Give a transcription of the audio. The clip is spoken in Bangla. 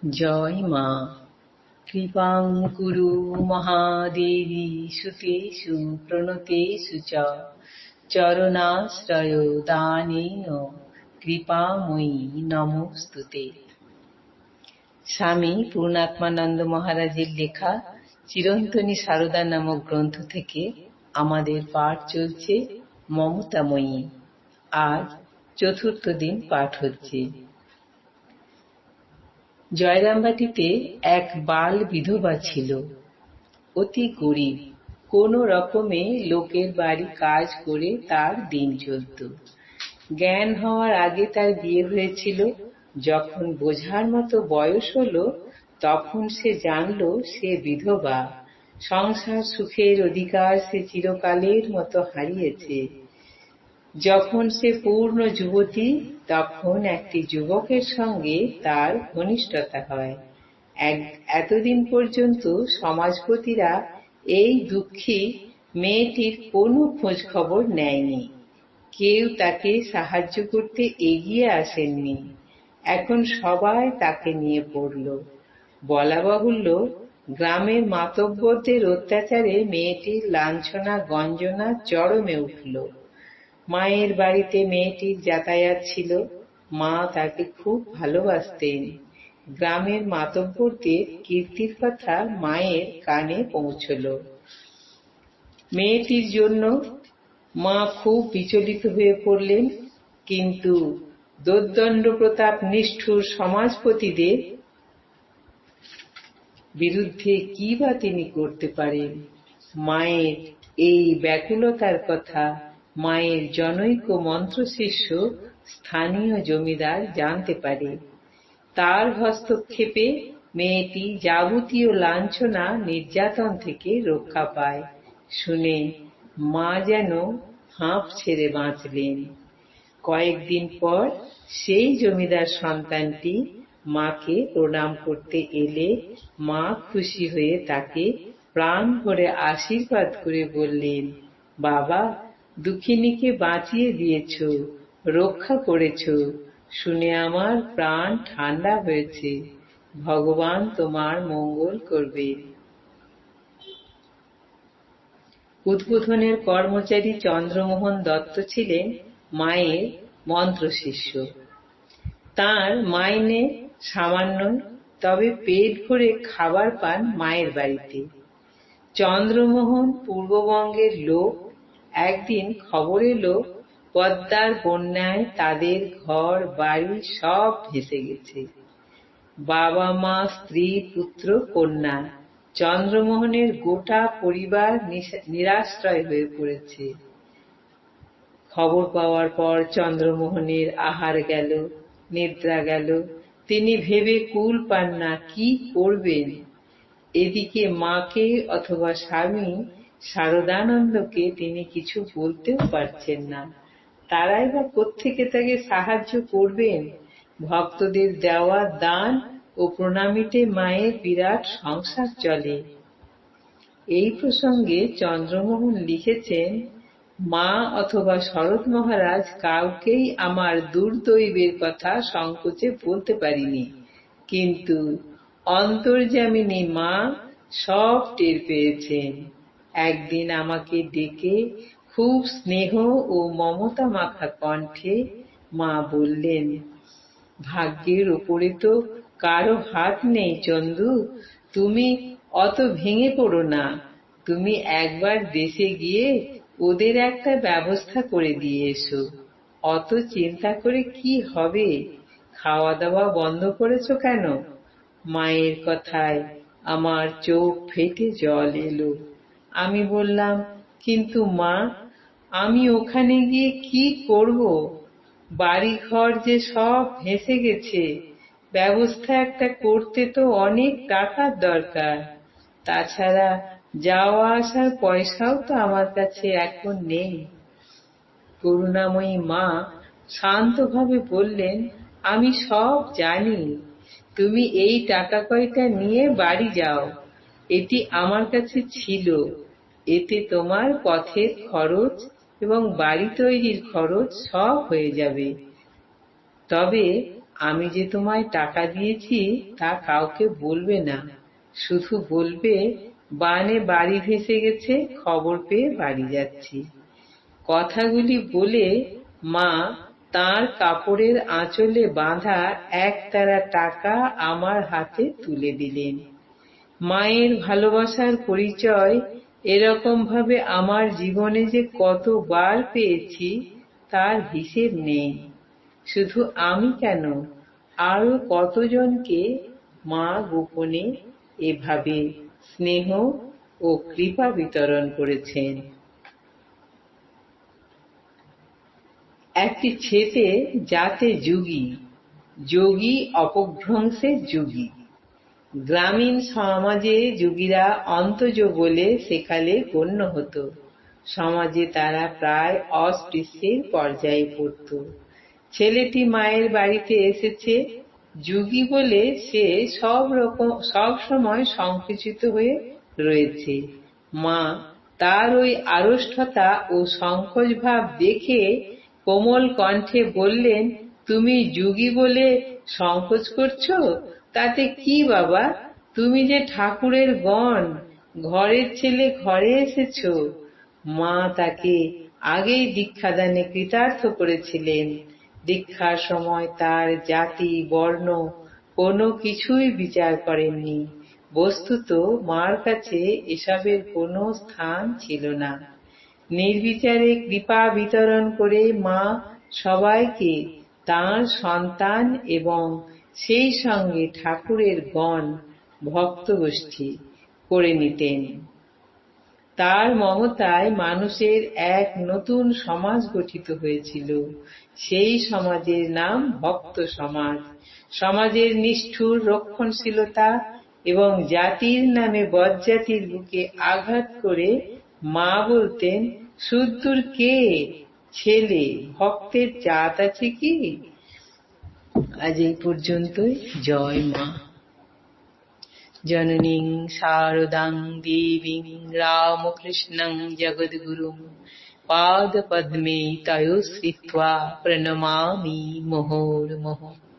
জয় মা। কৃপাং কুরু মহাদেবী সুতেষু প্রণতেষু চ চরণাশ্রয় দানেন কৃপাময়ী নমস্তুতে। স্বামী পূর্ণাত্মানন্দ মহারাজের লেখা চিরন্তনী সারদা নামক গ্রন্থ থেকে আমাদের পাঠ চলছে মমতাময়ী। আজ চতুর্থ দিন পাঠ হচ্ছে। জয়রামবাটিতে এক বাল বিধবা ছিল, অতি গরিব। কোন রকমে লোকের বাড়ি কাজ করে তার দিন চলত। জ্ঞান হওয়ার আগে তার বিয়ে হয়েছিল। যখন বোঝার মতো বয়স হলো, তখন সে জানল সে বিধবা। সংসার সুখের অধিকার সে চিরকালের মতো হারিয়েছে। যখন সে পূর্ণ যুবতী, তখন একটি যুবকের সঙ্গে তার ঘনিষ্ঠতা হয়। এতদিন পর্যন্ত সমাজপতিরা এই দুঃখী মেয়েটির কোনো খোঁজ খবর নেয়নি। কেউ তাকে সাহায্য করতে এগিয়ে আসেননি। এখন সবাই তাকে নিয়ে পড়ল। বলা বাহুল্য, গ্রামের মাতব্বরদের অত্যাচারে মেয়েটির লাঞ্ছনা গঞ্জনা চরমে উঠল। মায়ের বাড়িতে মেয়েটির যাতায়াত ছিল। মা তাকে খুব ভালোবাসতেন। গ্রামের মাতব্বরদের কীর্তির কথা মায়ের কানে পৌঁছল। মেয়েটির জন্য মা খুব বিচলিত হয়ে পড়লেন। কিন্তু দোর্দণ্ড প্রতাপ নিষ্ঠুর সমাজপতিদের বিরুদ্ধে কি বা তিনি করতে পারেন? মায়ের এই ব্যাকুলতার কথা মায়ের জনৈক মন্ত্রশিষ্য স্থানীয় জমিদার জানতে পারে। তার হস্তক্ষেপে মেয়েটি যাবতীয় লাঞ্ছনা নির্যাতন থেকে রক্ষা পায়। শুনে মা যেন হাঁপ ছেড়ে বাঁচলেন। কয়েকদিন পর সেই জমিদার সন্তানটি মাকে প্রণাম করতে এলে মা খুশি হয়ে তাকে প্রাণ ভরে আশীর্বাদ করে বললেন, বাবা, দুঃখিনীকে বাঁচিয়ে দিয়েছ, রক্ষা করেছ, শুনে আমার প্রাণ ঠান্ডা হয়েছে। ভগবান তোমার মঙ্গল করবে। উদ্বোধনের কর্মচারী চন্দ্রমোহন দত্ত ছিলেন মায়ের মন্ত্রশিষ্য। তাঁর মাইনে সামান্য, তবে পেট ভরে খাবার পান মায়ের বাড়িতে। চন্দ্রমোহন পূর্ববঙ্গের লোক। একদিন খবর এলো পদ্মার বন্যায় তাদের ঘর বাড়ি সব ভেসে গেছে। বাবা মা, স্ত্রী, পুত্র, কন্যা, চন্দ্রমোহনের গোটা পরিবার নিরাশ্রয় হয়ে পড়েছে। খবর পাওয়ার পর চন্দ্রমোহনের আহার গেল, নিদ্রা গেল। তিনি ভেবে কুল পান না, কি করবেন। এদিকে মাকে অথবা স্বামী শারদানন্দকে তিনি কিছু বলতেও পারছেন না। তারাই বা কোত্থেকে তাকে সাহায্য করবেন? ভক্তদের দেওয়া দান ও প্রণামীতে মায়ের বিরাট সংসার চলে। এই প্রসঙ্গে চন্দ্রমোহন লিখেছেন, মা অথবা শরৎ মহারাজ কাউকেই আমার দুর্দৈবের কথা সংকোচে বলতে পারিনি, কিন্তু অন্তর্যামিনী মা সব টের পেয়েছেন। একদিন আমাকে ডেকে খুব স্নেহ ও মমতা মাখা কণ্ঠে মা বললেন, ভাগ্যের ওপরে তো কারো হাত নেই চন্দু, তুমি অত ভেঙে পড়ো না। তুমি একবার দেশে গিয়ে ওদের একটা ব্যবস্থা করে দিয়ে এসো। অত চিন্তা করে কি হবে? খাওয়া দাওয়া বন্ধ করেছো কেন? মায়ের কথায় আমার চোখ ফেটে জল এলো। আমি বললাম, কিন্তু মা, আমি ওখানে গিয়ে কি করব? বাড়ি ঘর যে সব ভেসে গেছে। ব্যবস্থা একটা করতে তো অনেক টাকার দরকার। তাছাড়া যাওয়া আসার পয়সাও তো আমার কাছে এখন নেই। করুণাময়ী মা শান্তভাবে বললেন, আমি সব জানি। তুমি এই টাকা কয়টা নিয়ে বাড়ি যাও। এটি আমার কাছে ছিল। এতে তোমার পথের খরচ এবং বাড়ি তৈরির খরচ সব হয়ে যাবে। তবে আমি যে তোমায় টাকা দিয়েছি তা কাউকে বলবে না, শুধু বলবে বানে বাড়ি ভেসে গেছে, খবর পেয়ে বাড়ি যাচ্ছি। কথাগুলি বলে মা তার কাপড়ের আঁচলে বাঁধা একতারা টাকা আমার হাতে তুলে দিলেন। মায়ের ভালোবাসার পরিচয় এরকম ভাবে আমার জীবনে যে কতবার পেয়েছি তার হিসেব নেই। শুধু আমি কেন, আরো কতজনকে মা গোপনে এভাবে স্নেহ ও কৃপা বিতরণ করেছেন। একটি ছেতে যাতে যোগী, যোগী অপভ্রংশে যোগী। গ্রামীণ সমাজে যোগীরা অন্তজ বলে সেকালে গণ্য হতো। সমাজে তারা প্রায় অস্পৃশ্যের পর্যায়ে পড়ত। ছেলেটি মায়ের বাড়িতে এসেছে যোগী বলে সে সব সময় সংকুচিত হয়ে রয়েছে। মা তার ওই আড়ষ্ঠতা ও সংকোচ ভাব দেখে কোমল কণ্ঠে বললেন, তুমি যোগী বলে সংকোচ করছো? তাতে কি বাবা, তুমি যে ঠাকুরের গণ, ঘরের ছেলে ঘরে এসেছো। মা তাকে আগেই দীক্ষাদানে কৃতার্থ করেছিলেন। দীক্ষার সময় তার জাতি বর্ণ কোনো কিছুই বিচার করেননি। বস্তুত মার কাছে এসবের কোনো স্থান ছিল না। নির্বিচারে কৃপা বিতরণ করে মা সবাইকে তাঁর সন্তান এবং সেই সঙ্গে ঠাকুরের গণ ভক্তগোষ্ঠী করে নিতেন। তার মমতায় মানুষের এক নতুন সমাজ গঠিত হয়েছিল। সেই সমাজের নাম ভক্ত সমাজ। সমাজের নিষ্ঠুর রক্ষণশীলতা এবং জাতির নামে বজ্জাতির বুকে আঘাত করে মা বলতেন, শুদ্ধুর কে ছেলে, ভক্তের জাত আছে কি? আজ এই পর্যন্তই। জয় মা। জননীং শারদাং দেবীং রামকৃষ্ণং জগদ্গুরুং পাদপদ্মে তয়োঃ স্থিত্বা প্রণমামি মুহুর্মুহুঃ।